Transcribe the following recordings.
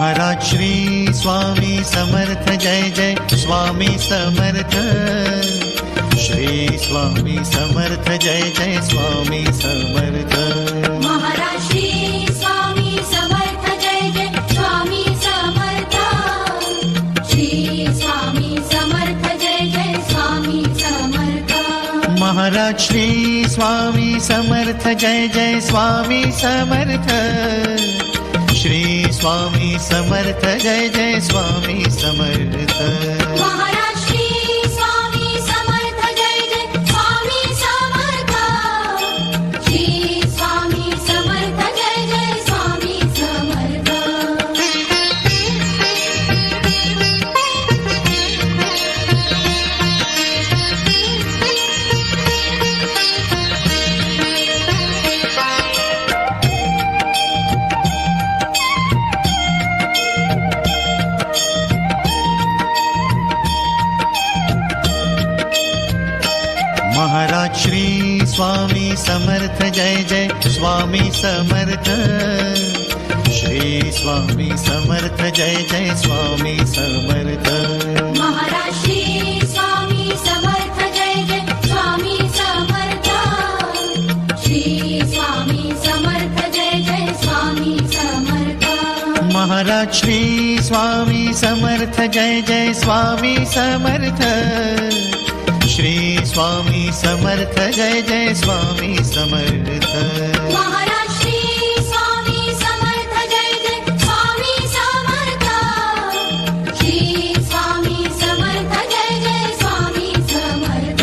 महाराज श्री स्वामी समर्थ जय जय स्वामी समर्थ। श्री स्वामी समर्थ जय जय स्वामी समर्थ। महाराज श्री स्वामी समर्थ जय जय स्वामी समर्थ। श्री स्वामी समर्थ जय जय स्वामी समर्थ। महाराज श्री स्वामी समर्थ जय जय स्वामी समर्थ। श्री स्वामी समर्थ जय जय स्वामी समर्थ। महाराज श्री स्वामी समर्थ जय जय स्वामी समर्थ। श्री स्वामी समर्थ जय जय स्वामी समर्थ। महाराज श्री स्वामी समर्थ जय जय स्वामी समर्थ। श्री स्वामी समर्थ जय जय स्वामी समर्थ। महाराज श्री स्वामी समर्थ जय जय स्वामी समर्थ। श्री स्वामी समर्थ जय जय स्वामी समर्थ। महाराज श्री स्वामी समर्थ जय जय स्वामी समर्थ। श्री स्वामी समर्थ जय जय स्वामी समर्थ।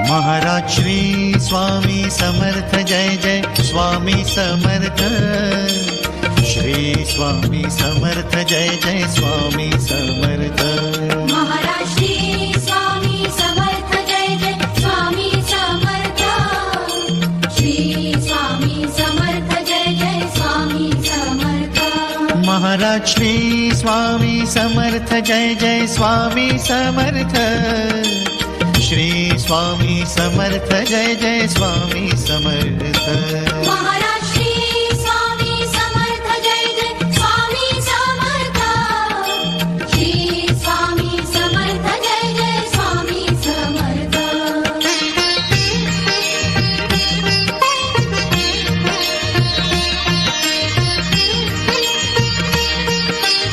महाराज श्री स्वामी समर्थ जय जय स्वामी समर्थ। श्री स्वामी समर्थ जय जय स्वामी समर्थ। महाराज श्री स्वामी समर्थ जय जय स्वामी समर्थ। श्री स्वामी समर्थ जय जय स्वामी समर्थ। महाराज श्री स्वामी समर्थ जय जय स्वामी समर्थ। श्री स्वामी समर्थ जय जय स्वामी समर्थ। महाराज श्री स्वामी समर्थ जय जय स्वामी समर्थ। श्री स्वामी समर्थ जय जय स्वामी समर्थ। महाराज श्री स्वामी समर्थ जय जय स्वामी समर्थ।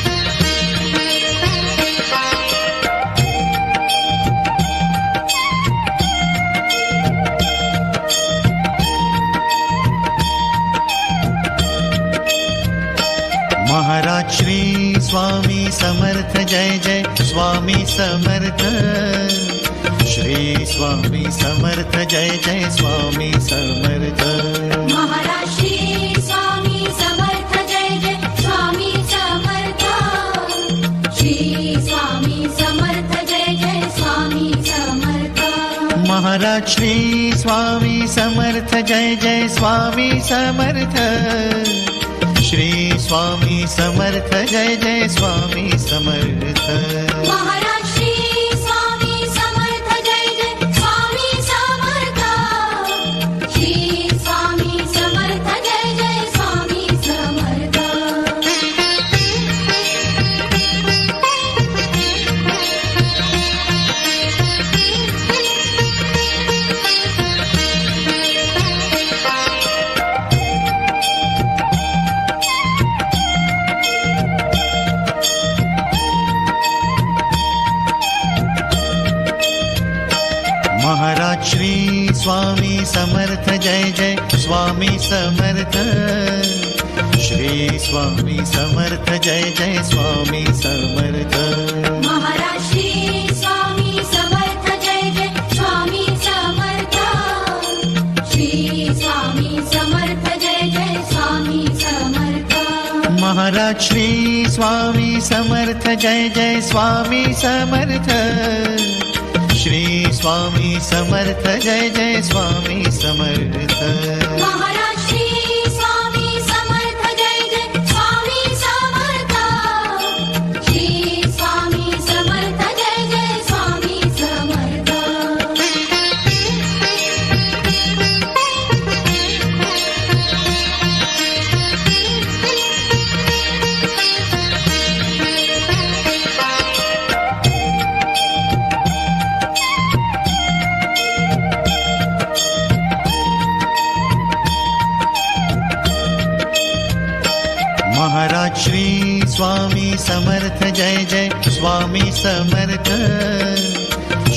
श्री स्वामी समर्थ जय जय स्वामी समर्थ। महाराज श्री स्वामी समर्थ जय जय स्वामी समर्थ। श्री स्वामी समर्थ जय जय स्वामी समर्थ। महाराज श्री स्वामी समर्थ जय जय स्वामी समर्थ। श्री स्वामी समर्थ जय जय स्वामी समर्थ। महाराज श्री स्वामी समर्थ जय जय स्वामी समर्थ। श्री स्वामी समर्थ जय जय स्वामी समर्थ। महाराज श्री स्वामी समर्थ जय जय स्वामी समर्थ। श्री स्वामी समर्थ जय जय स्वामी समर्थ। महाराज श्री स्वामी समर्थ जय जय स्वामी समर्थ। श्री स्वामी समर्थ जय जय स्वामी समर्थ। महाराज श्री स्वामी समर्थ जय जय स्वामी समर्थ। श्री स्वामी समर्थ जय जय स्वामी समर्थ। महाराज श्री स्वामी समर्थ जय जय स्वामी समर्थ। श्री स्वामी समर्थ जय जय स्वामी समर्थ महाराज श्री स्वामी समर्थ जय जय स्वामी समर्थ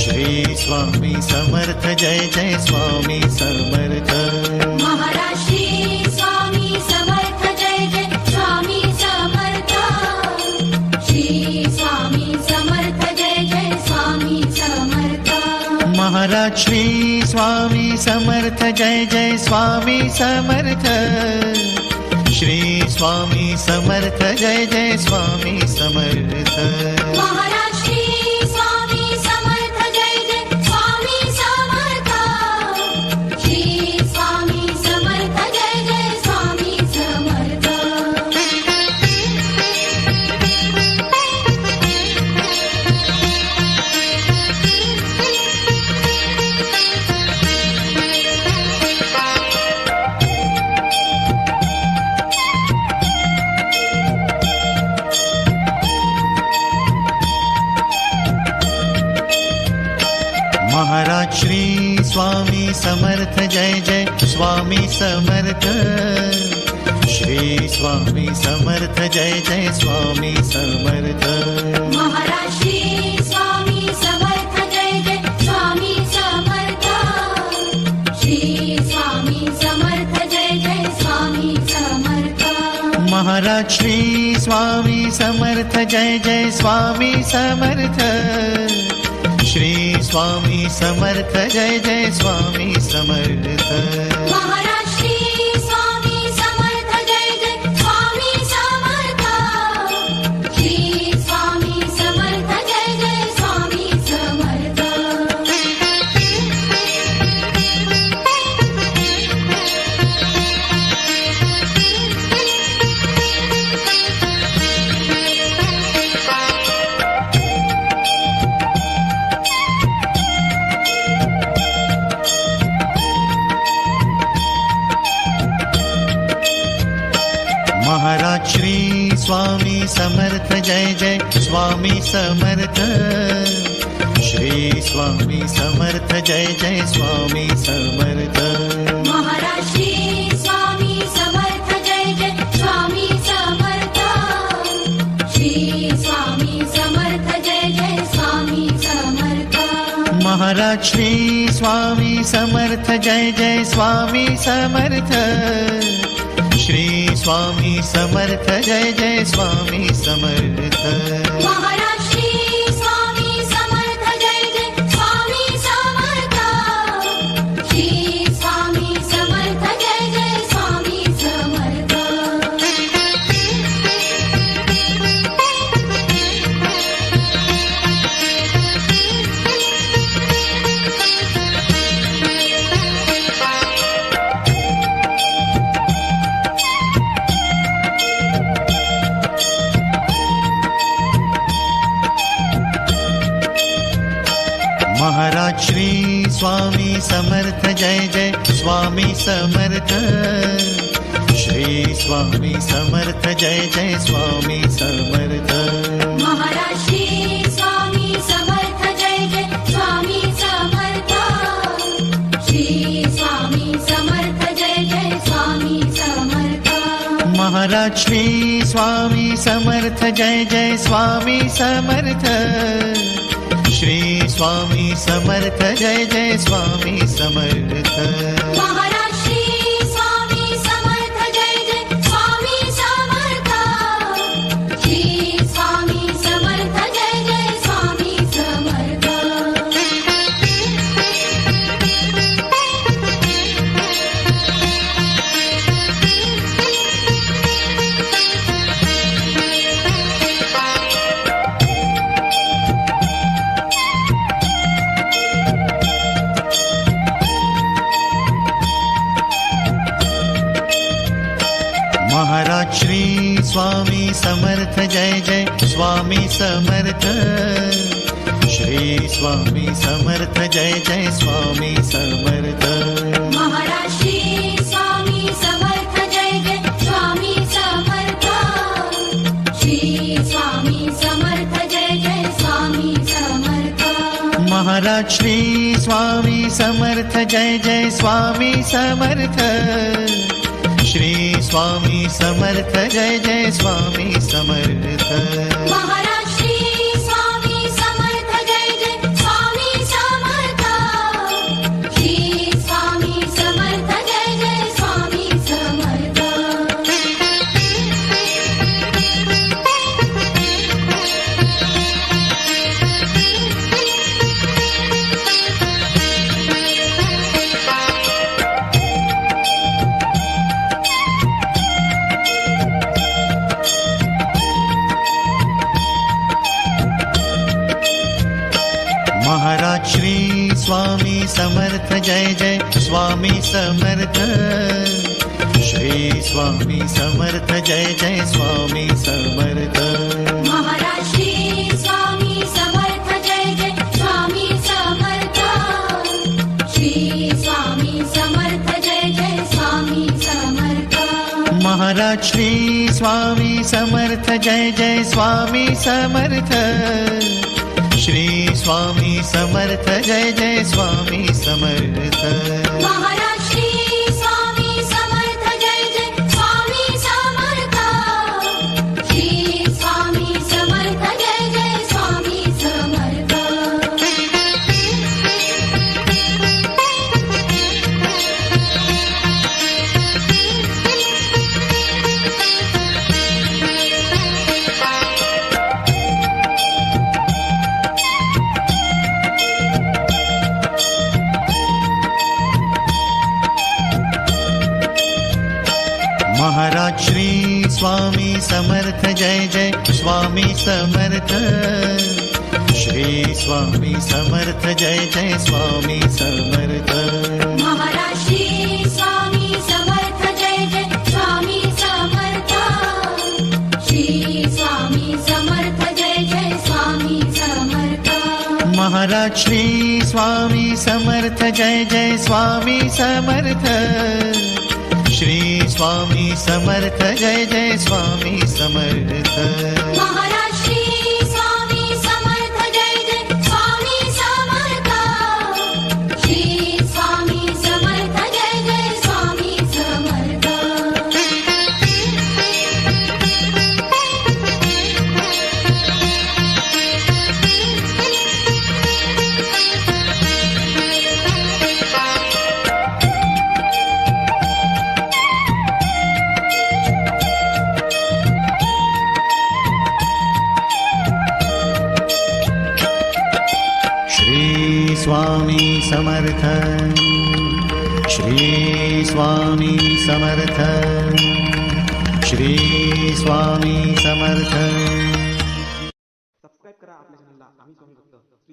श्री स्वामी समर्थ जय जय स्वामी समर्थ महाराज श्री स्वामी समर्थ जय जय स्वामी समर्थ श्री स्वामी समर्थ जय जय स्वामी समर्थ महाराज श्री स्वामी समर्थ जय जय स्वामी समर्थ श्री स्वामी समर्थ जय जय स्वामी समर्थ महाराज श्री स्वामी समर्थ जय जय स्वामी समर्थ श्री स्वामी समर्थ जय जय स्वामी समर्थ महाराज श्री स्वामी समर्थ जय जय स्वामी समर्थ श्री स्वामी समर्थ जय जय स्वामी समर्थ महाराज श्री स्वामी समर्थ जय जय स्वामी समर्थ श्री स्वामी समर्थ जय जय स्वामी समर्थ महाराज श्री स्वामी समर्थ जय जय स्वामी समर्थ श्री स्वामी समर्थ जय जय स्वामी समर्थ महाराज श्री स्वामी समर्थ जय जय स्वामी समर्थ श्री स्वामी समर्थ जय जय स्वामी समर्थ महाराज श्री स्वामी समर्थ जय जय स्वामी समर्थ श्री स्वामी समर्थ जय जय स्वामी समर्थ महाराज श्री स्वामी समर्थ जय जय स्वामी समर्थ श्री स्वामी समर्थ जय जय स्वामी समर्थ महाराज श्री स्वामी समर्थ जय जय स्वामी समर्थ श्री स्वामी समर्थ जय जय स्वामी समर्थ महाराज श्री स्वामी समर्थ जय जय स्वामी समर्थ श्री स्वामी समर्थ जय जय स्वामी समर्थ महाराज श्री स्वामी समर्थ जय जय स्वामी समर्थ श्री स्वामी समर्थ जय जय स्वामी समर्थ महाराज श्री स्वामी समर्थ जय जय स्वामी समर्थ श्री स्वामी समर्थ जय जय स्वामी समर्थ महाराज श्री स्वामी समर्थ जय जय स्वामी समर्थ श्री स्वामी समर्थ जय जय स्वामी समर्थ महाराज श्री स्वामी समर्थ जय जय स्वामी समर्थ श्री स्वामी समर्थ जय जय स्वामी समर्थ महाराज श्री स्वामी समर्थ जय जय स्वामी समर्थ श्री स्वामी समर्थ जय जय स्वामी समर्थ स्वामी समर्थ जय जय स्वामी समर्थ श्री स्वामी समर्थ जय जय स्वामी समर्थ महाराज श्री स्वामी समर्थ जय जय स्वामी समर्थ श्री स्वामी समर्थ जय जय स्वामी समर्थ महाराज श्री स्वामी समर्थ जय जय स्वामी समर्थ श्री स्वामी समर्थ जय जय स्वामी समर्थ महाराज श्री स्वामी समर्थ जय जय स्वामी समर्थ श्री स्वामी समर्थ जय जय स्वामी समर्थ महाराज श्री स्वामी समर्थ जय जय स्वामी समर्थ श्री स्वामी समर्थ जय जय स्वामी समर्थ महाराज श्री स्वामी समर्थ जय जय स्वामी समर्थ श्री स्वामी समर्थ जय जय स्वामी समर्थ महाराज श्री स्वामी समर्थ जय जय स्वामी समर्थ श्री स्वामी समर्थ जय जय स्वामी समर्थ महाराज श्री स्वामी समर्थ जय जय स्वामी समर्थ श्री स्वामी समर्थ जय जय स्वामी समर्थ महाराज श्री स्वामी समर्थ जय जय स्वामी समर्थ श्री स्वामी समर्थ जय जय स्वामी समर्थ महाराज श्री स्वामी समर्थ जय जय स्वामी समर्थ श्री स्वामी समर्थ जय जय स्वामी समर्थ महाराज श्री स्वामी समर्थ जय जय स्वामी समर्थ श्री स्वामी समर्थ जय जय स्वामी समर्थ महाराज श्री स्वामी समर्थ जय जय स्वामी समर्थ श्री स्वामी समर्थ जय जय Swami Samarth Swami Samarth Shri Swami Samarth Shri Swami Samarth subscribe करा आपल्या चॅनलला आम्ही स्वामी भक्त